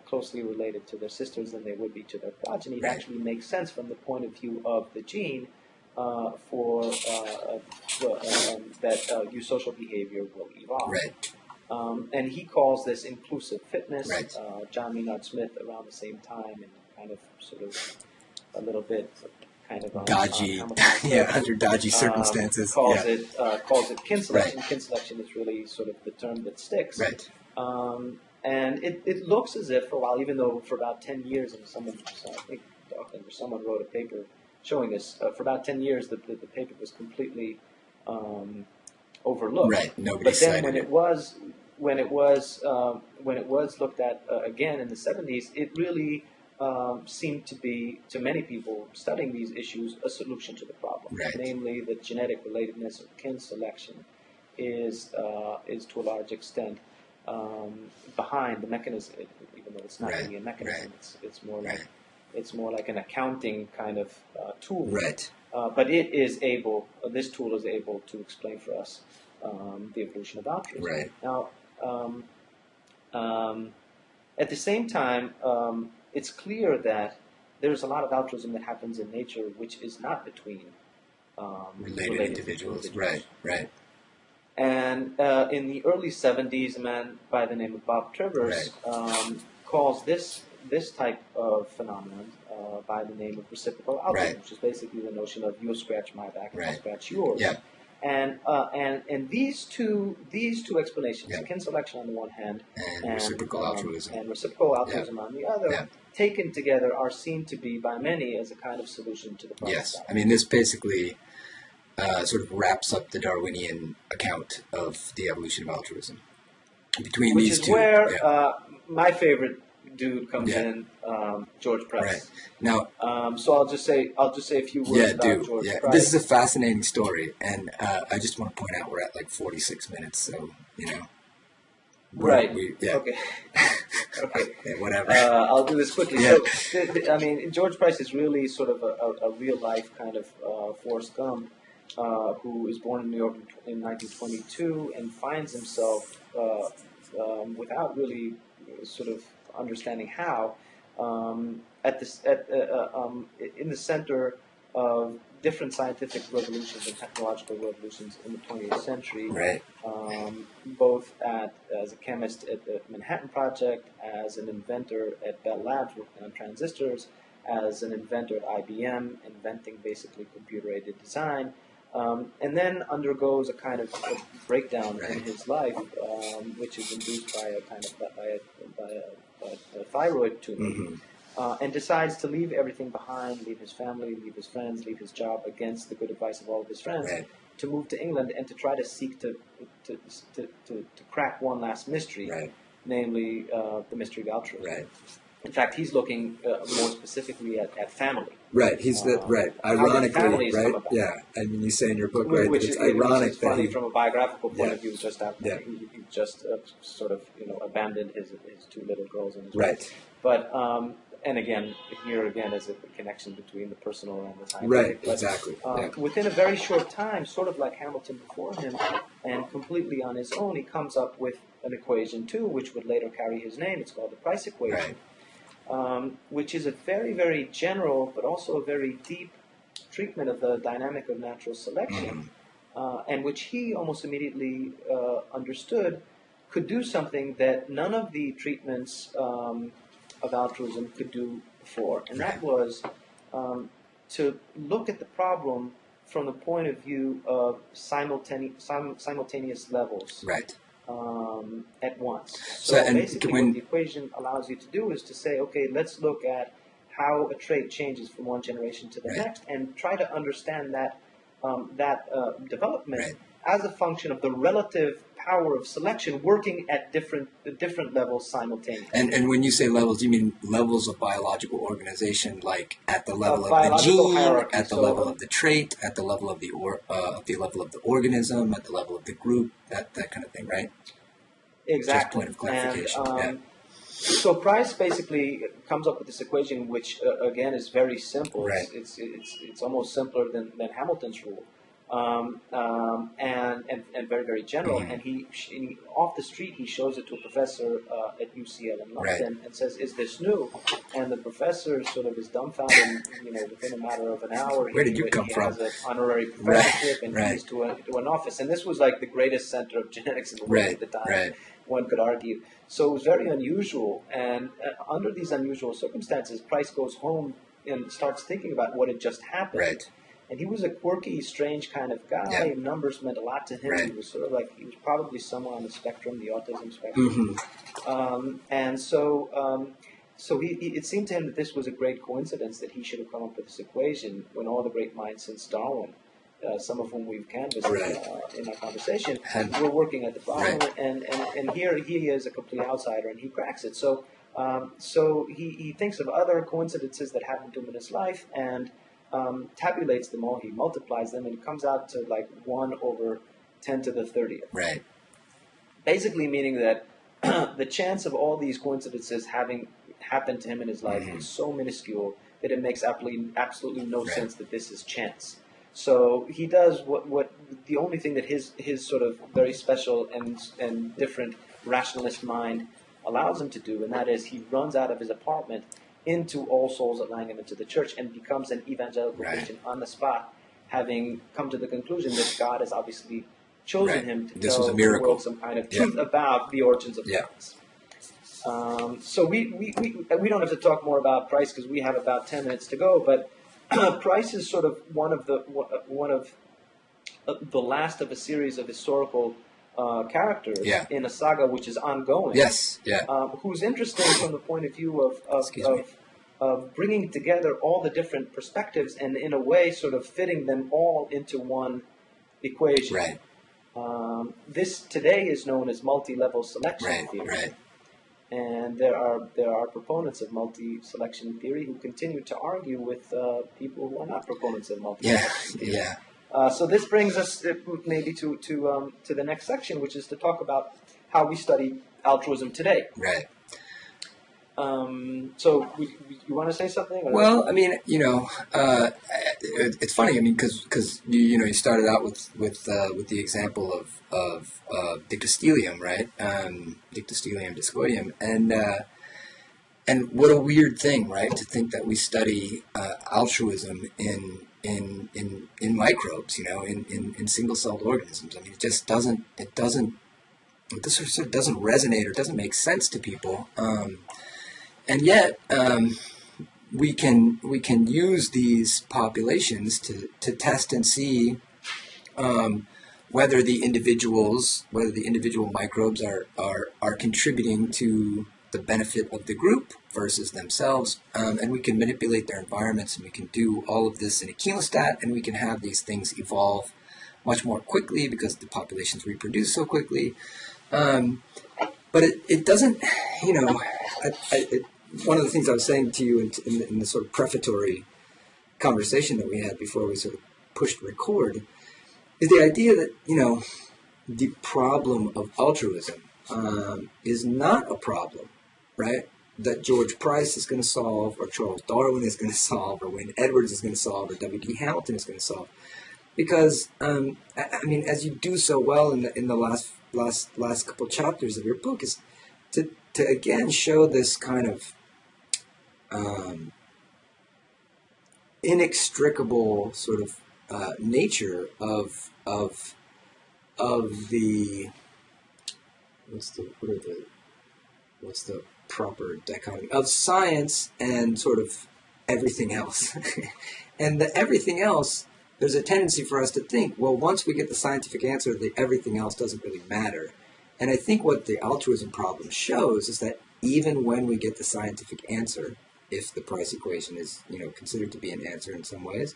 closely related to their sisters than they would be to their progeny, right. It actually makes sense from the point of view of the gene that eusocial behavior will evolve. Right. And he calls this inclusive fitness. Right. John Maynard Smith around the same time, and kind of sort of a little bit kind of dodgy, under dodgy circumstances. Calls it kin selection. Right. Kin selection is really sort of the term that sticks. Right. And it looks as if for a while, even though for about 10 years, and I think someone wrote a paper showing this, for about 10 years the paper was completely overlooked. Right. Nobody but then cited when it. it was when it was looked at again in the 70s, it really seemed to be, to many people studying these issues, a solution to the problem. Right. Namely, that genetic relatedness or kin selection is to a large extent behind the mechanism, even though it's not Right. really a mechanism. Right. It's more like an accounting kind of tool. Right. But it is able. This tool is able to explain for us the evolution of altruism. Right. Now, at the same time, it's clear that there's a lot of altruism that happens in nature which is not between related individuals. Right. Right. And in the early 70s, a man by the name of Bob Trivers calls this type of phenomenon by the name of reciprocal altruism, which is basically the notion of you'll scratch my back and I'll scratch yours. Yeah. And these two explanations, kin selection on the one hand, and reciprocal altruism, on the other, taken together, are seen to be by many as a kind of solution to the problem. Yes, I mean, this basically sort of wraps up the Darwinian account of the evolution of altruism. Between these two, which is where my favorite dude comes in, George Price. Right. Now, so I'll just say a few words about George Price. This is a fascinating story, and I just want to point out we're at like 46 minutes, so Right. Okay. Okay. Whatever. I'll do this quickly. Yeah. So, I mean, George Price is really sort of a real life kind of Forrest Gump, who is born in New York in 1922 and finds himself without really sort of understanding how in the center of different scientific revolutions and technological revolutions in the 20th century, right. Both as a chemist at the Manhattan Project, as an inventor at Bell Labs working on transistors, as an inventor at IBM, inventing basically computer-aided design, and then undergoes a kind of a breakdown in his life, which is induced by a kind of a thyroid tumor, and decides to leave everything behind, leave his family, leave his friends, leave his job against the good advice of all of his friends, to move to England and to try to seek to crack one last mystery, namely the mystery of altruism. Right. In fact, he's looking more specifically at family. Right. He's ironically, right? Yeah. I mean, you say in your book, right? Which it's is ironic which is funny that from a biographical point of view. Just after he just sort of abandoned his two little girls and his wife. But and again, here again is a connection between the personal and the scientific. Right. Exactly. Within a very short time, sort of like Hamilton before him, and completely on his own, he comes up with an equation too, which would later carry his name. It's called the Price equation. Right. Which is a very, very general, but also a very deep treatment of the dynamic of natural selection, and which he almost immediately understood could do something that none of the treatments of altruism could do before, and that was to look at the problem from the point of view of simultaneous levels. Right. At once. So basically what the equation allows you to do is to say, okay, let's look at how a trait changes from one generation to the next and try to understand that development as a function of the relative power of selection working at different levels simultaneously. And when you say levels, you mean levels of biological organization, like at the level of the gene, at the level of the trait, at the level of the level of the organism, at the level of the group, that kind of thing, right? Exactly. Just point of clarification. And, so Price basically comes up with this equation, which again is very simple. Right. It's almost simpler than Hamilton's rule. And very, very general. And he off the street, he shows it to a professor at UCL in London and says, "Is this new?" And the professor sort of is dumbfounded. Within a matter of an hour, where did you come from? He has an honorary professorship and he's to an office. And this was like the greatest center of genetics in the world at the time. One could argue. So it was very unusual. And under these unusual circumstances, Price goes home and starts thinking about what had just happened. Right. And he was a quirky, strange kind of guy. Numbers meant a lot to him. He was sort of like, he was probably somewhere on the spectrum, the autism spectrum. And so it seemed to him that this was a great coincidence that he should have come up with this equation when all the great minds since Darwin some of whom we've canvassed in our conversation, And- were working at the bottom, Right. and here he is a complete outsider, and he cracks it. So he thinks of other coincidences that happened to him in his life, and tabulates them all. He multiplies them, and it comes out to like 1/10⁻30th. Right. Basically meaning that the chance of all these coincidences having happened to him in his life is so minuscule that it makes absolutely no sense that this is chance. So he does what the only thing that his sort of very special and different rationalist mind allows him to do, and that is he runs out of his apartment into All Souls at Langham, into the church, and becomes an evangelical Christian on the spot, having come to the conclusion that God has obviously chosen him to This tell was a the miracle. world some kind of truth about the origins of science. So we don't have to talk more about Price because we have about 10 minutes to go. But Price is sort of one of the last of a series of historical characters in a saga which is ongoing. Yes. Yeah. Who's interesting from the point of view of bringing together all the different perspectives and in a way sort of fitting them all into one equation. Right. This today is known as multi-level selection theory. Right. And there are proponents of multi-selection theory who continue to argue with people who are not proponents of multi-selection theory. So this brings us maybe to the next section, which is to talk about how we study altruism today. Right. So you want to say something? Or? Well, I mean, it's funny. I mean, because you started out with the example of dictostelium, right? Dictostelium discoideum, and what a weird thing, right? To think that we study altruism in microbes, in single-celled organisms. I mean, it just doesn't resonate or doesn't make sense to people. And yet, we can use these populations to test and see whether the individual microbes are contributing to the benefit of the group versus themselves, and we can manipulate their environments, and we can do all of this in a chemostat, and we can have these things evolve much more quickly because the populations reproduce so quickly. But it doesn't, one of the things I was saying to you in the sort of prefatory conversation that we had before we sort of pushed record is the idea that, the problem of altruism is not a problem, right, that George Price is going to solve, or Charles Darwin is going to solve, or Wayne Edwards is going to solve, or W.D. Hamilton is going to solve. Because, I mean, as you do so well in the last couple chapters of your book, is to again show this kind of inextricable sort of nature of the what's the proper dichotomy of science and sort of everything else. And the everything else, there's a tendency for us to think, well, once we get the scientific answer, the everything else doesn't really matter. And I think what the altruism problem shows is that even when we get the scientific answer, if the Price equation is, considered to be an answer in some ways,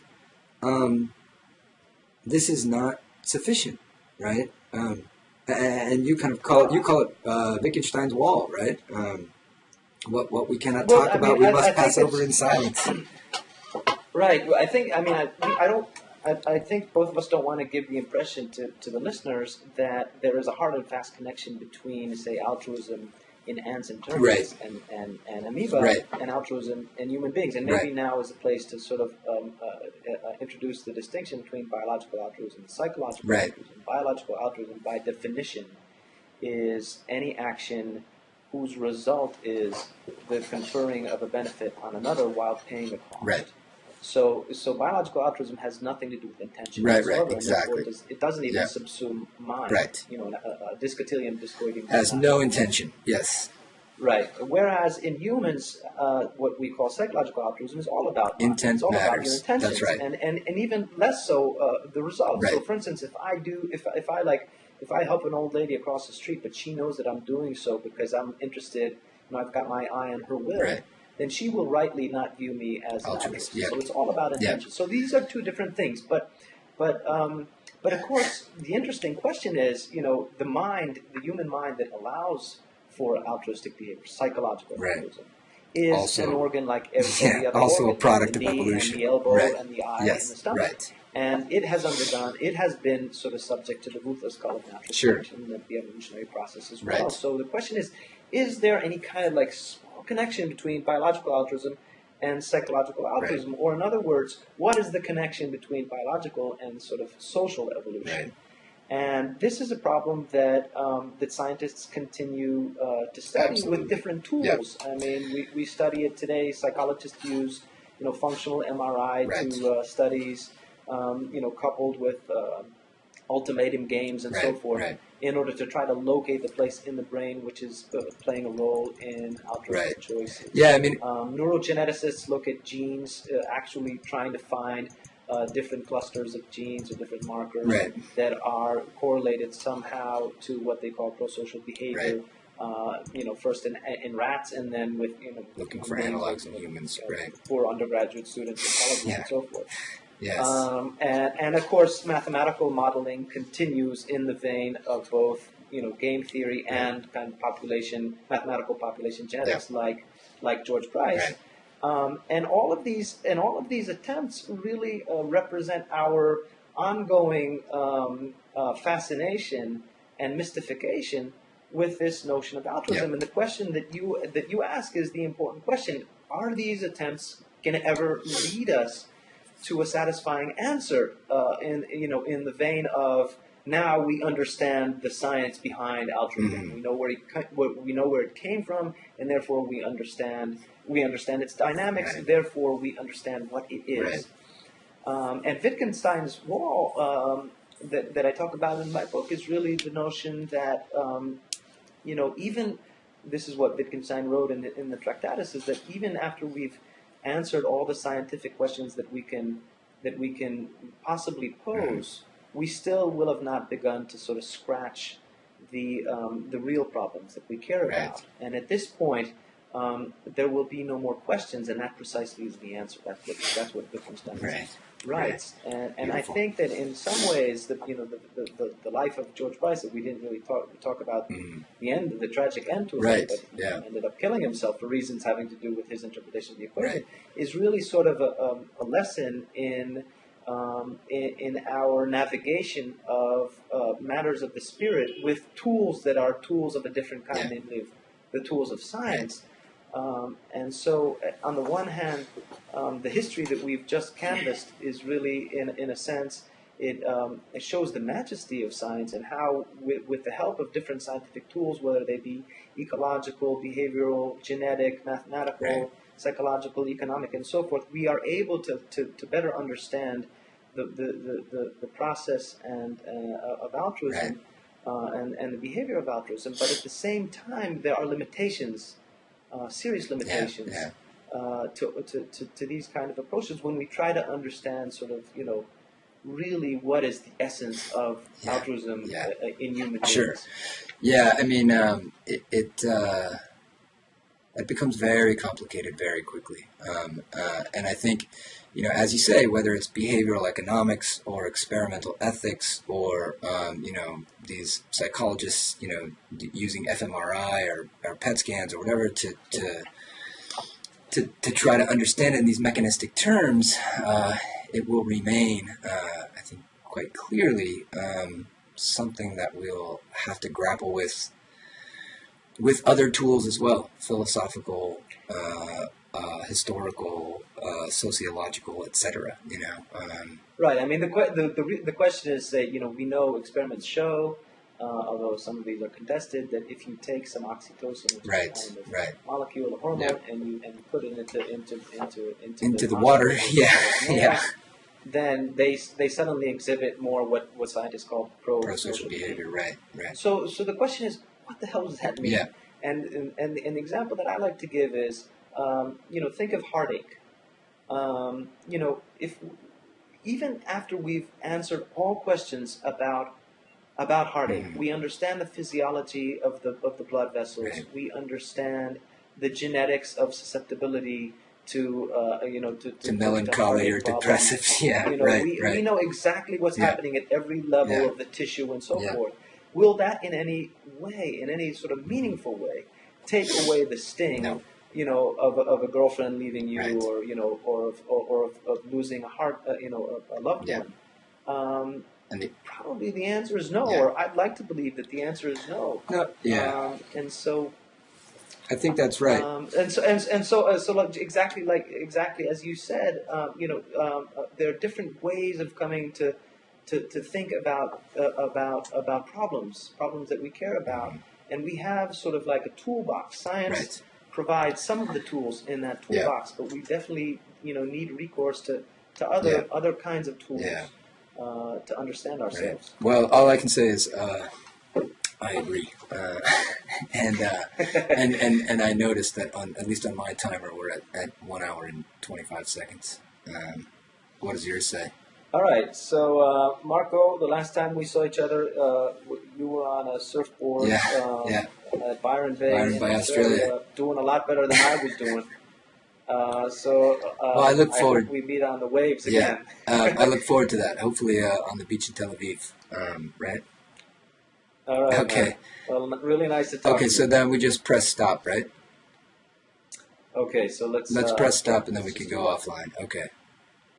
this is not sufficient, right? And you kind of call it Wittgenstein's wall, right? What we cannot talk about, we must pass over in silence. Right. I think. I mean, I think both of us don't want to give the impression to the listeners that there is a hard and fast connection between, say, altruism in ants and termites and amoeba and altruism in human beings. And maybe now is a place to sort of introduce the distinction between biological altruism and psychological altruism. Biological altruism, by definition, is any action whose result is the conferring of a benefit on another while paying a cost. Right. So biological altruism has nothing to do with intention. Right, exactly. It doesn't even subsume mind. Right. A discotilium discoideum has no intention. Yes. Right. Whereas in humans, what we call psychological altruism is all about mind. Intent it's all matters. about your intentions. That's right. And even less so the results. Right. So, for instance, if I help an old lady across the street, but she knows that I'm doing so because I'm interested, I've got my eye on her will. Right. Then she will rightly not view me as altruist. So it's all about intention. So these are two different things. But But of course, the interesting question is, the human mind that allows for altruistic behavior, psychological altruism, is also an organ like every other also organ, a product the of knee evolution. and the elbow Right. and the eye Yes. and the stomach. Right. And it has been sort of subject to the ruthless call of natural selection and the evolutionary process as well. Right. So the question is there any kind of like small connection between biological altruism and psychological altruism? Right. Or in other words, what is the connection between biological and sort of social evolution? Right. And this is a problem that that scientists continue to study Absolutely. with different tools. I mean, we study it today. Psychologists use, functional MRI to studies, coupled with ultimatum games and so forth, in order to try to locate the place in the brain which is playing a role in altruistic choices. Yeah, I mean, neurogeneticists look at genes, actually trying to find different clusters of genes or different markers that are correlated somehow to what they call prosocial behavior. First in rats, and then with looking for analogs in humans, for undergraduate students in colleges and so forth. Yes. And of course, mathematical modeling continues in the vein of both game theory and kind of mathematical population genetics, like George Price. And all of these attempts really represent our ongoing fascination and mystification with this notion of altruism. And the question that you ask is the important question: are these attempts going to ever lead us to a satisfying answer? In the vein of, now we understand the science behind altruism. We know where it came from, and therefore we understand its dynamics. Therefore, we understand what it is. And Wittgenstein's wall that I talk about in my book is really the notion that even this is what Wittgenstein wrote in the Tractatus, is that even after we've answered all the scientific questions that we can possibly pose, we still will have not begun to sort of scratch the real problems that we care about. And at this point, there will be no more questions, and that precisely is the answer. That's what Wittgenstein writes. And I think that in some ways, the life of George Price, that we didn't really talk about the tragic end to it, but he ended up killing himself for reasons having to do with his interpretation of the equation, is really sort of a lesson in our navigation of matters of the spirit with tools that are tools of a different kind, namely the tools of science. And so, on the one hand, the history that we've just canvassed is really, in a sense, it shows the majesty of science and how, with the help of different scientific tools, whether they be ecological, behavioral, genetic, mathematical, psychological, economic, and so forth, we are able to better understand the process of altruism and the behavior of altruism. But at the same time, there are limitations. Serious limitations to these kind of approaches when we try to understand sort of, really what is the essence of altruism in human beings. Sure. Yeah, I mean, it becomes very complicated very quickly. And I think, as you say, whether it's behavioral economics or experimental ethics or, these psychologists, using fMRI or PET scans or whatever to try to understand it in these mechanistic terms, it will remain, I think, quite clearly something that we'll have to grapple with other tools as well, philosophical, historical, sociological, etc. Right. I mean, the question is that we know experiments show, although some of these are contested, that if you take some oxytocin, which is a kind of molecule, a hormone, and you put it into the water, then they suddenly exhibit more what scientists call pro-social behavior. Right. So the question is, what the hell does that mean? And the example that I like to give is, think of heartache. If even after we've answered all questions about heartache, we understand the physiology of the blood vessels. We understand the genetics of susceptibility to melancholy or depressive. Yeah, we know exactly what's happening at every level of the tissue and so forth. Will that in any way, in any sort of meaningful way, take away the sting, of a girlfriend leaving you, or of losing a loved one? Probably the answer is no, or I'd like to believe that the answer is no. And so I think that's right. So like, exactly as you said, there are different ways of coming to think about problems that we care about, and we have sort of like a toolbox. Science provides some of the tools in that toolbox, but we definitely need recourse to other kinds of tools to understand ourselves. Right. Well, all I can say is I agree, and I noticed that at least on my timer we're at 1 hour and 25 seconds. What does yours say? All right, so Marco, the last time we saw each other, you were on a surfboard at Byron Bay in Australia, doing a lot better than I was doing. I look forward. I hope we meet on the waves again. I look forward to that. Hopefully on the beach in Tel Aviv, right? All right. Okay. Man. Well, really nice to talk to you. Okay, so then we just press stop, right? Okay, so let's press stop and then we can go offline. Okay.